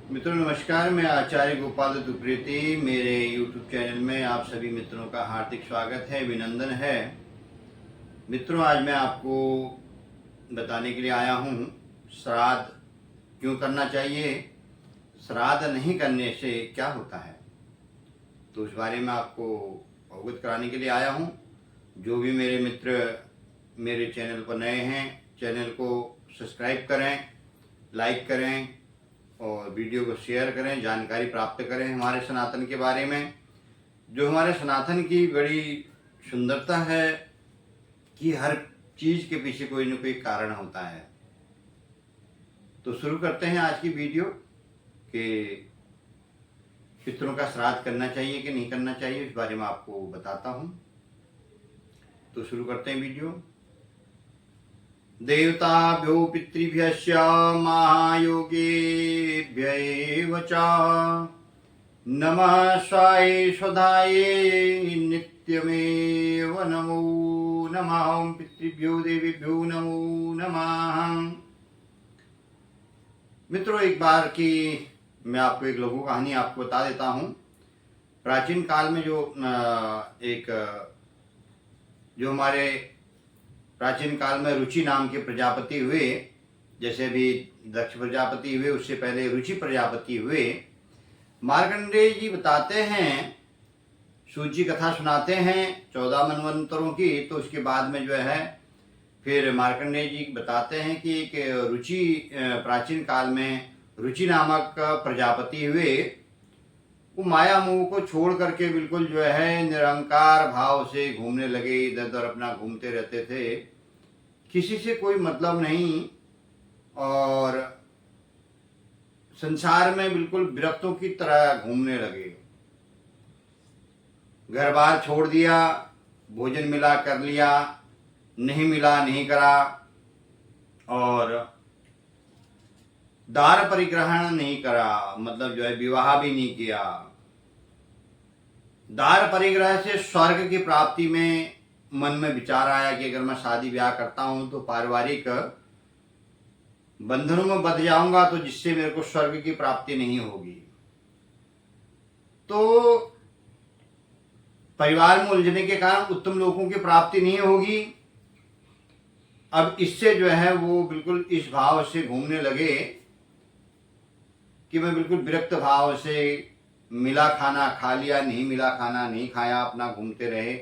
मित्रों नमस्कार। मैं आचार्य गोपाल दुप्रेती, मेरे YouTube चैनल में आप सभी मित्रों का हार्दिक स्वागत है, अभिनंदन है। मित्रों, आज मैं आपको बताने के लिए आया हूँ श्राद्ध क्यों करना चाहिए, श्राद्ध नहीं करने से क्या होता है, तो उस बारे में आपको अवगत कराने के लिए आया हूँ। जो भी मेरे मित्र मेरे चैनल पर नए हैं, चैनल को सब्सक्राइब करें, लाइक करें और वीडियो को शेयर करें, जानकारी प्राप्त करें हमारे सनातन के बारे में। जो हमारे सनातन की बड़ी सुंदरता है कि हर चीज़ के पीछे कोई न कोई कारण होता है। तो शुरू करते हैं आज की वीडियो कि पितरों का श्राद्ध करना चाहिए कि नहीं करना चाहिए, इस बारे में आपको बताता हूँ। तो शुरू करते हैं वीडियो। देवताभ्यो पितृभ्यश्च महायोगेभ्य एव च नमः स्वाय स्वधाय नित्यमेव नमो नमः। पितृभ्यो देवीभ्यो नमो नमः। मित्रों, एक बार की मैं आपको एक लघु कहानी आपको बता देता हूँ। प्राचीन काल में जो हमारे प्राचीन काल में रुचि नाम के प्रजापति हुए, जैसे भी दक्ष प्रजापति हुए उससे पहले रुचि प्रजापति हुए। मार्कंडेय जी बताते हैं, सूची कथा सुनाते हैं 14 मनवंतरों की। तो उसके बाद में जो है फिर मार्कंडेय जी बताते हैं कि एक रुचि प्राचीन काल में रुचि नामक प्रजापति हुए। वो माया मोह को छोड़ करके बिल्कुल जो है निरंकार भाव से घूमने लगे, इधर उधर अपना घूमते रहते थे, किसी से कोई मतलब नहीं और संसार में बिल्कुल विरक्तों की तरह घूमने लगे। घर बार छोड़ दिया, भोजन मिला कर लिया, नहीं मिला नहीं करा, और दार परिग्रहण नहीं करा, मतलब जो है विवाह भी नहीं किया। दार परिग्रह से स्वर्ग की प्राप्ति में मन में विचार आया कि अगर मैं शादी ब्याह करता हूं तो पारिवारिक बंधनों में बंध जाऊंगा, तो जिससे मेरे को स्वर्ग की प्राप्ति नहीं होगी, तो परिवार में उलझने के कारण उत्तम लोगों की प्राप्ति नहीं होगी। अब इससे जो है वो बिल्कुल इस भाव से घूमने लगे कि मैं बिल्कुल विरक्त भाव से मिला खाना खा लिया, नहीं मिला खाना नहीं खाया, अपना घूमते रहे।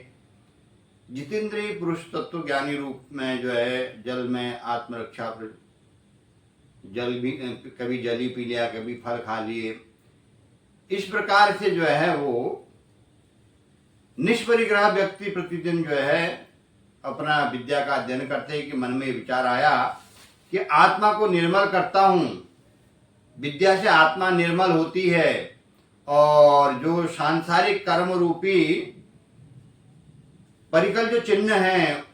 जितेंद्रिय पुरुष तत्व ज्ञानी रूप में जो है जल में आत्मरक्षा, जल भी कभी जल ही पी लिया, कभी फल खा लिए। इस प्रकार से जो है वो निष्परिग्रह व्यक्ति प्रतिदिन जो है अपना विद्या का अध्ययन करते हैं कि मन में विचार आया कि आत्मा को निर्मल करता हूं, विद्या से आत्मा निर्मल होती है, और जो सांसारिक कर्म रूपी परिकल जो चिन्ह है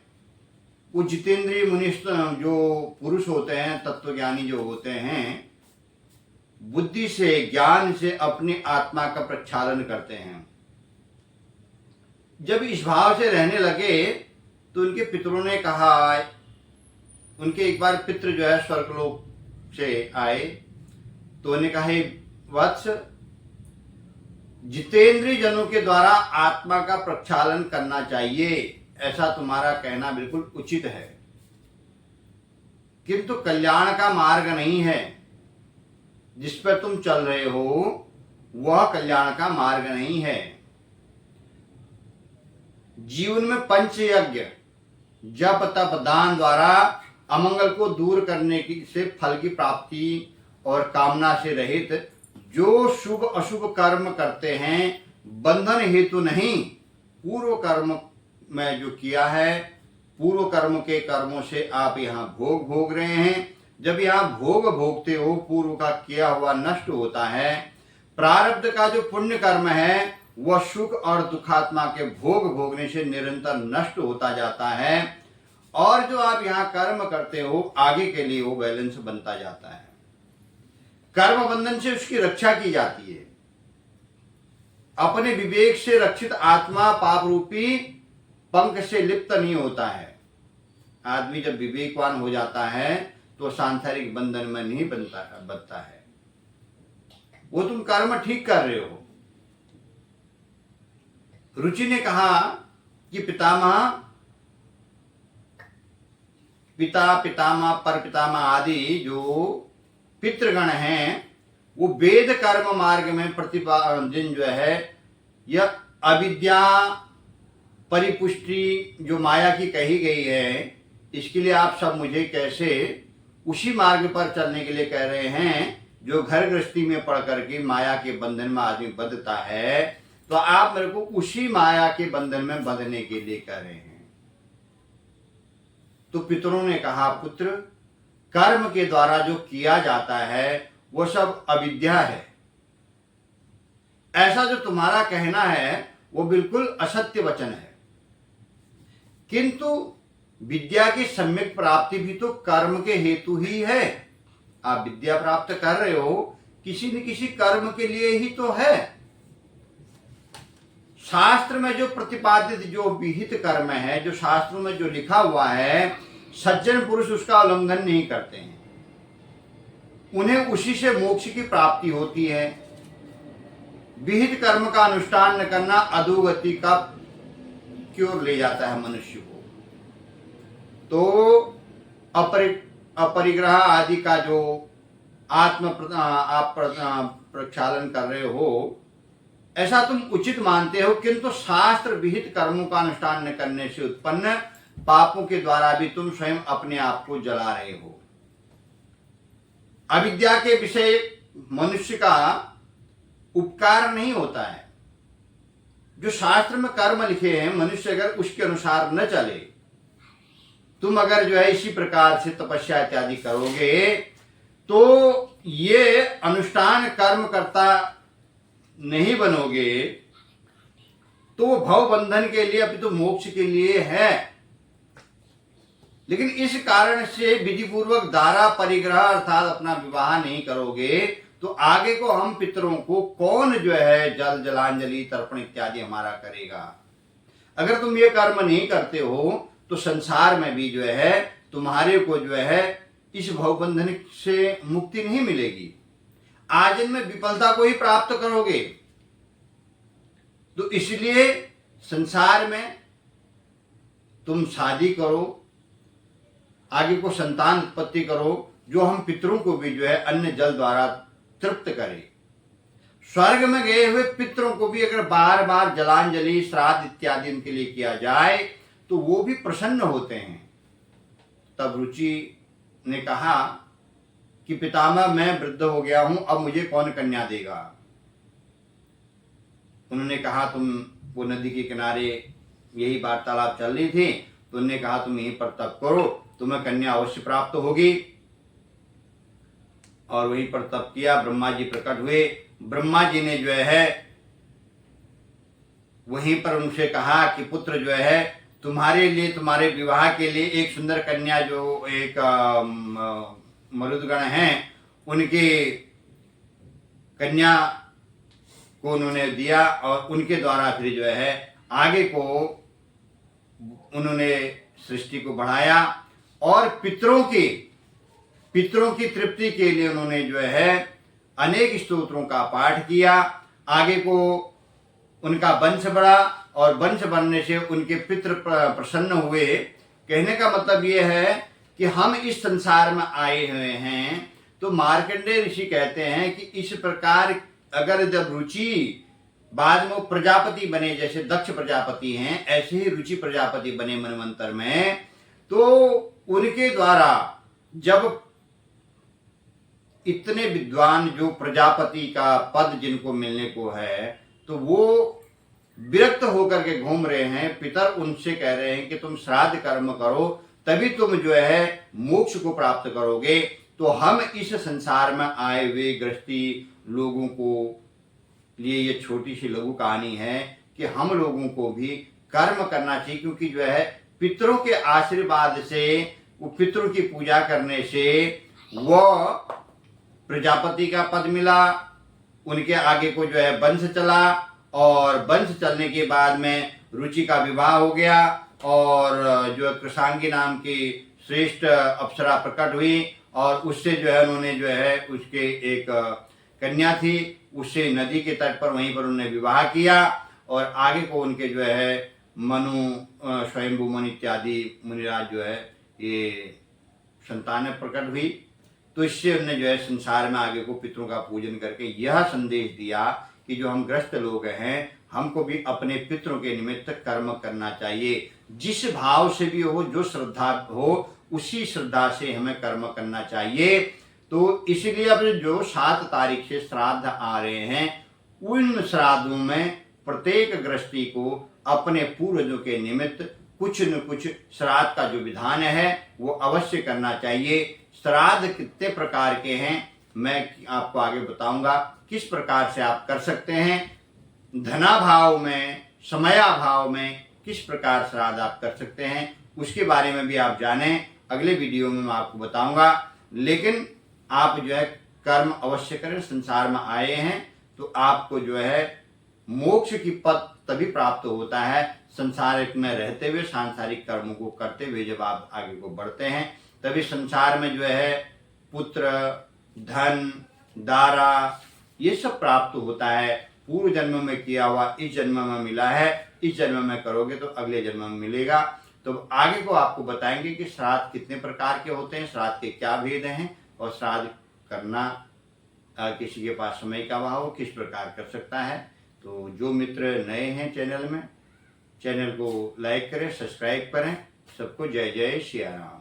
वो जितेंद्रिय मुनिष्ठ जो पुरुष होते हैं, तत्वज्ञानी जो होते हैं, बुद्धि से ज्ञान से अपनी आत्मा का प्रक्षालन करते हैं। जब इस भाव से रहने लगे तो उनके पितरों ने कहा, उनके एक बार पितृ जो है स्वर्गलोक से आए, तो उन्हें कहा, वत्स, जितेंद्रिय जनों के द्वारा आत्मा का प्रक्षालन करना चाहिए, ऐसा तुम्हारा कहना बिल्कुल उचित है, किंतु कल्याण का मार्ग नहीं है। जिस पर तुम चल रहे हो वह कल्याण का मार्ग नहीं है। जीवन में पंच यज्ञ, जप तप दान द्वारा अमंगल को दूर करने की से फल की प्राप्ति और कामना से रहित जो शुभ अशुभ कर्म करते हैं, बंधन हेतु नहीं, पूर्व कर्म में जो किया है, पूर्व कर्म के कर्मों से आप यहाँ भोग रहे हैं। जब यहाँ भोगते हो, पूर्व का किया हुआ नष्ट होता है। प्रारब्ध का जो पुण्य कर्म है वह सुख और दुखात्मा के भोगने से निरंतर नष्ट होता जाता है, और जो आप यहाँ कर्म करते हो आगे के लिए वो बैलेंस बनता जाता है। कर्म बंधन से उसकी रक्षा की जाती है। अपने विवेक से रक्षित आत्मा पाप रूपी पंख से लिप्त नहीं होता है। आदमी जब विवेकवान हो जाता है तो सांसारिक बंधन में नहीं बंधता है। वो तुम कर्म ठीक कर रहे हो। रुचि ने कहा कि पितामह, पिता, पितामह, पर पितामह आदि जो पितृगण हैं वो वेद कर्म मार्ग में प्रतिपादित जो है यह अविद्या परिपुष्टि जो माया की कही गई है, इसके लिए आप सब मुझे कैसे उसी मार्ग पर चलने के लिए कह रहे हैं जो घर गृहस्थी में पढ़ करके माया के बंधन में आदमी बंधता है, तो आप मेरे को उसी माया के बंधन में बंधने के लिए कह रहे हैं। तो पितरों ने कहा, पुत्र, कर्म के द्वारा जो किया जाता है वो सब अविद्या है। ऐसा जो तुम्हारा कहना है वो बिल्कुल असत्य वचन है। किंतु विद्या की सम्यक प्राप्ति भी तो कर्म के हेतु ही है। आप विद्या प्राप्त कर रहे हो किसी न किसी कर्म के लिए ही तो है। शास्त्र में जो प्रतिपादित जो विहित कर्म है, जो शास्त्रों में जो लिखा हुआ है, सज्जन पुरुष उसका उल्लंघन नहीं करते हैं, उन्हें उसी से मोक्ष की प्राप्ति होती है। विहित कर्म का अनुष्ठान न करना अधोगति का की ओर ले जाता है मनुष्य को। तो अपरिग्रह आदि का जो आप प्रक्षालन कर रहे हो, ऐसा तुम उचित मानते हो, किंतु शास्त्र विहित कर्मों का अनुष्ठान न करने से उत्पन्न पापों के द्वारा भी तुम स्वयं अपने आप को जला रहे हो। अविद्या के विषय मनुष्य का उपकार नहीं होता है। जो शास्त्र में कर्म लिखे हैं, मनुष्य अगर उसके अनुसार न चले, तुम अगर जो है इसी प्रकार से तपस्या इत्यादि करोगे तो ये अनुष्ठान कर्म करता नहीं बनोगे, तो वो भव बंधन के लिए, अभी तो मोक्ष के लिए है। लेकिन इस कारण से विधि पूर्वक दारा परिग्रह अर्थात अपना विवाह नहीं करोगे तो आगे को हम पितरों को कौन जो है जल जलांजलि तर्पण इत्यादि हमारा करेगा। अगर तुम ये कर्म नहीं करते हो तो संसार में भी जो है तुम्हारे को जो है इस भवबंधन से मुक्ति नहीं मिलेगी, आजन्म में विफलता को ही प्राप्त करोगे। तो इसलिए संसार में तुम शादी करो, आगे को संतान उत्पत्ति करो, जो हम पितरों को भी जो है अन्न जल द्वारा तृप्त करें। स्वर्ग में गए हुए पितरों को भी अगर बार बार जलांजलि श्राद्ध इत्यादि उनके लिए किया जाए तो वो भी प्रसन्न होते हैं। तब रुचि ने कहा कि पितामह, मैं वृद्ध हो गया हूं, अब मुझे कौन कन्या देगा। उन्होंने कहा, तुम वो नदी के किनारे यही वार्तालाप चल रही थी, तो उन्होंने कहा तुम यहीं पर तप करो, तुम्हें कन्या अवश्य प्राप्त होगी। और वहीं पर तप किया, ब्रह्मा जी प्रकट हुए। ब्रह्मा जी ने जो है वहीं पर उनसे कहा कि पुत्र जो है तुम्हारे लिए, तुम्हारे विवाह के लिए एक सुंदर कन्या जो एक मरुदगण हैं उनके कन्या को उन्होंने दिया और उनके द्वारा फिर जो है आगे को उन्होंने सृष्टि को बढ़ाया और पितरों की तृप्ति के लिए उन्होंने जो है अनेक स्तोत्रों का पाठ किया। आगे को उनका वंश बढ़ा और वंश बढ़ने से उनके पितृ प्रसन्न हुए। कहने का मतलब ये है कि हम इस संसार में आए हुए हैं, तो मार्कंडेय ऋषि कहते हैं कि इस प्रकार अगर जब रुचि बाद में प्रजापति बने, जैसे दक्ष प्रजापति हैं ऐसे ही रुचि प्रजापति बने मनवंतर में, तो उनके द्वारा जब इतने विद्वान जो प्रजापति का पद जिनको मिलने को है, तो वो विरक्त होकर के घूम रहे हैं। पितर उनसे कह रहे हैं कि तुम श्राद्ध कर्म करो, तभी तुम जो है मोक्ष को प्राप्त करोगे। तो हम इस संसार में आए हुए गृहस्थी लोगों को लिए ये छोटी सी लघु कहानी है कि हम लोगों को भी कर्म करना चाहिए, क्योंकि जो है पितरों के आशीर्वाद से, वो पितरों की पूजा करने से वो प्रजापति का पद मिला, उनके आगे को जो है वंश चला और वंश चलने के बाद में रुचि का विवाह हो गया और जो कृषांगी नाम की श्रेष्ठ अप्सरा प्रकट हुई और उससे जो है उन्होंने जो है उसके एक कन्या थी, उससे नदी के तट पर वहीं पर उन्होंने विवाह किया और आगे को उनके जो है मनु, स्वयंभू मुनि इत्यादि मुनिराज जो है ये संतानें प्रकट हुई। तो इससे उन्होंने जो है संसार में आगे को पितरों का पूजन करके यह संदेश दिया कि जो हम ग्रस्त लोग हैं हमको भी अपने पितरों के निमित्त कर्म करना चाहिए। जिस भाव से भी हो, जो श्रद्धा हो, उसी श्रद्धा से हमें कर्म करना चाहिए। तो इसलिए अब जो 7 तारीख से श्राद्ध आ रहे हैं, उन श्राद्धों में प्रत्येक गृहस्थी को अपने पूर्वजों के निमित्त कुछ न कुछ श्राद्ध का जो विधान है वो अवश्य करना चाहिए। श्राद्ध कितने प्रकार के हैं मैं आपको आगे बताऊंगा, किस प्रकार से आप कर सकते हैं। धनाभाव में, समयाभाव में किस प्रकार श्राद्ध आप कर सकते हैं, उसके बारे में भी आप जानें। अगले वीडियो में मैं आपको बताऊंगा। लेकिन आप जो है कर्म अवश्य करें। संसार में आए हैं तो आपको जो है मोक्ष की पद तभी प्राप्त होता है संसार में रहते हुए, सांसारिक कर्मों को करते हुए जब आप आगे को बढ़ते हैं, तभी संसार में जो है पुत्र, धन, दारा ये सब प्राप्त होता है। पूर्व जन्म में किया हुआ इस जन्म में मिला है, इस जन्म में करोगे तो अगले जन्म में मिलेगा। तो आगे को आपको बताएंगे कि श्राद्ध कितने प्रकार के होते हैं, श्राद्ध के क्या भेद हैं और श्राद्ध करना किसी के पास समय का अभाव हो किस प्रकार कर सकता है। तो जो मित्र नए हैं चैनल में, चैनल को लाइक करें, सब्सक्राइब करें। सबको जय जय सिया राम।